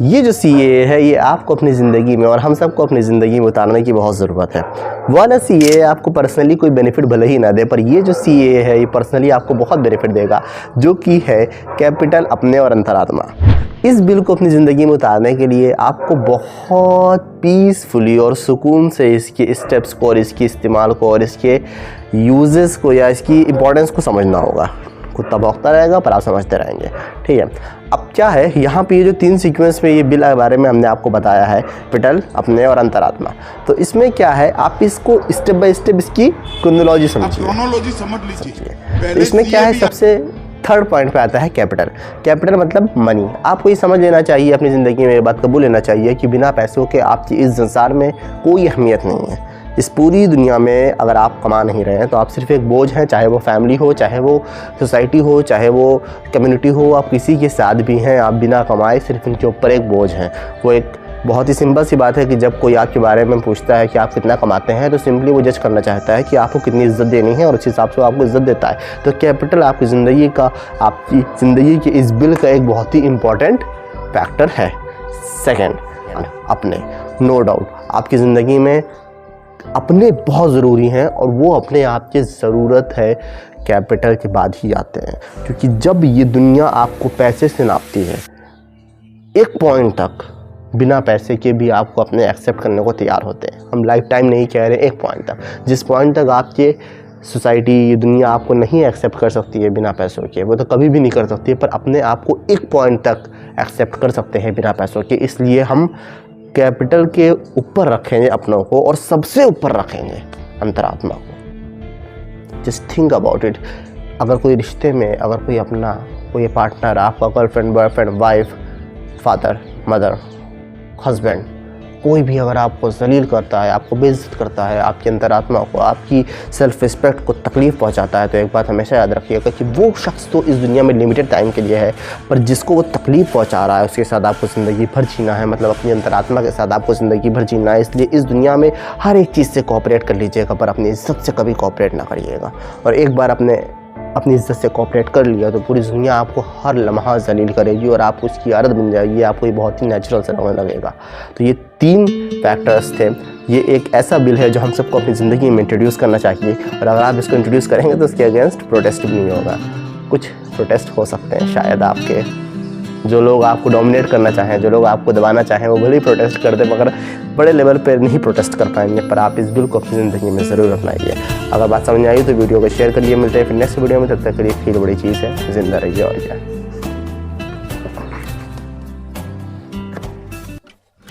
ये जो CAA है ये आपको अपनी ज़िंदगी में और हम सबको अपनी ज़िंदगी में उतारने की बहुत ज़रूरत है। वाला CAA आपको पर्सनली कोई बेनिफिट भले ही ना दे, पर ये जो CAA है ये पर्सनली आपको बहुत बेनिफिट देगा, जो कि है कैपिटल, अपने और अंतरात्मा। इस बिल को अपनी ज़िंदगी में उतारने के लिए आपको बहुत पीसफुली और सुकून से इसके स्टेप्स को और इसके इस्तेमाल को और इसके यूजेस को या इसकी इम्पोर्टेंस को समझना होगा। कुत्ता भौंकता रहेगा पर आप समझते रहेंगे, ठीक है। अब क्या है, यहाँ पे ये जो 3 सीक्वेंस में ये बिल के बारे में हमने आपको बताया है, कैपिटल, अपने और अंतरात्मा। तो इसमें क्या है, आप इसको स्टेप बाय स्टेप इसकी क्रोनोलॉजी समझिए। समझ लीजिए। तो इसमें क्या है, सबसे थर्ड पॉइंट पे आता है कैपिटल। कैपिटल मतलब मनी। आपको ये समझ लेना चाहिए, अपनी ज़िंदगी में ये बात कबूल लेना चाहिए कि बिना पैसों के आपकी इस संसार में कोई अहमियत नहीं है। इस पूरी दुनिया में अगर आप कमा नहीं रहे हैं तो आप सिर्फ एक बोझ हैं, चाहे वो फैमिली हो, चाहे वो सोसाइटी हो, चाहे वो कम्युनिटी हो, आप किसी के साथ भी हैं, आप बिना कमाए सिर्फ उनके ऊपर एक बोझ हैं। वो एक बहुत ही सिंपल सी बात है कि जब कोई आपके बारे में पूछता है कि आप कितना कमाते हैं तो सिंपली वो जज करना चाहता है कि आपको कितनी इज्जत देनी है और उस हिसाब से वो आपको इज्जत देता है। तो कैपिटल आपकी ज़िंदगी के इस बिल का एक बहुत ही इम्पॉर्टेंट फैक्टर है। सेकेंड, अपने। नो डाउट आपकी ज़िंदगी में अपने बहुत ज़रूरी हैं और वो अपने आप की ज़रूरत है कैपिटल के बाद ही आते हैं, क्योंकि जब ये दुनिया आपको पैसे से नापती है, एक पॉइंट तक बिना पैसे के भी आपको अपने एक्सेप्ट करने को तैयार होते हैं। हम लाइफ टाइम नहीं कह रहे, एक पॉइंट तक। जिस पॉइंट तक आपके सोसाइटी, ये दुनिया आपको नहीं एक्सेप्ट कर सकती है बिना पैसों के, वो तो कभी भी नहीं कर सकती है, पर अपने आप को एक पॉइंट तक एक्सेप्ट कर सकते हैं बिना पैसों के। इसलिए हम कैपिटल के ऊपर रखेंगे अपनों को और सबसे ऊपर रखेंगे अंतरात्मा को। Just think about it. अगर कोई रिश्ते में, अगर कोई अपना कोई पार्टनर, आपका girlfriend, boyfriend, wife, father, mother, husband, कोई भी अगर आपको जलील करता है, आपको बेइज्जत करता है, आपकी अंतरात्मा को, आपकी सेल्फ रिस्पेक्ट को तकलीफ़ पहुंचाता है, तो एक बात हमेशा याद रखिएगा कि वो शख्स तो इस दुनिया में लिमिटेड टाइम के लिए है, पर जिसको वो तकलीफ़ पहुंचा रहा है उसके साथ आपको ज़िंदगी भर जीना है। मतलब अपनी अंतरात्मा के साथ आपको ज़िंदगी भर जीना है। इसलिए इस दुनिया में हर एक चीज़ से कोऑपरेट कर लीजिएगा, पर अपनी इज्जत से कभी कोऑपरेट ना करिएगा। और एक बार अपनी इज्जत से कोऑपरेट कर लिया तो पूरी दुनिया आपको हर लम्हा जलील करेगी और आप उसकी आदत बन जाएगी, आपको ये बहुत ही नेचुरल से लगने लगेगा। तो ये 3 फैक्टर्स थे। ये एक ऐसा बिल है जो हम सबको अपनी ज़िंदगी में इंट्रोड्यूस करना चाहिए, और अगर आप इसको इंट्रोड्यूस करेंगे तो उसके अगेंस्ट प्रोटेस्ट भी नहीं होगा। कुछ प्रोटेस्ट हो सकते हैं शायद आपके, जो लोग आपको डोमिनेट करना चाहें, जो लोग आपको दबाना चाहें, वो भले ही प्रोटेस्ट कर दें, मगर बड़े लेवल पर नहीं प्रोटेस्ट कर पाएंगे। पर आप इस बिल को अपनी ज़िंदगी में ज़रूर अपनाइए। अगर बात समझ में आई तो वीडियो को शेयर करिए। मिलते हैं फिर नेक्स्ट वीडियो में, तब तक के लिए फील बड़ी चीज़ है, ज़िंदा रहिए और क्या।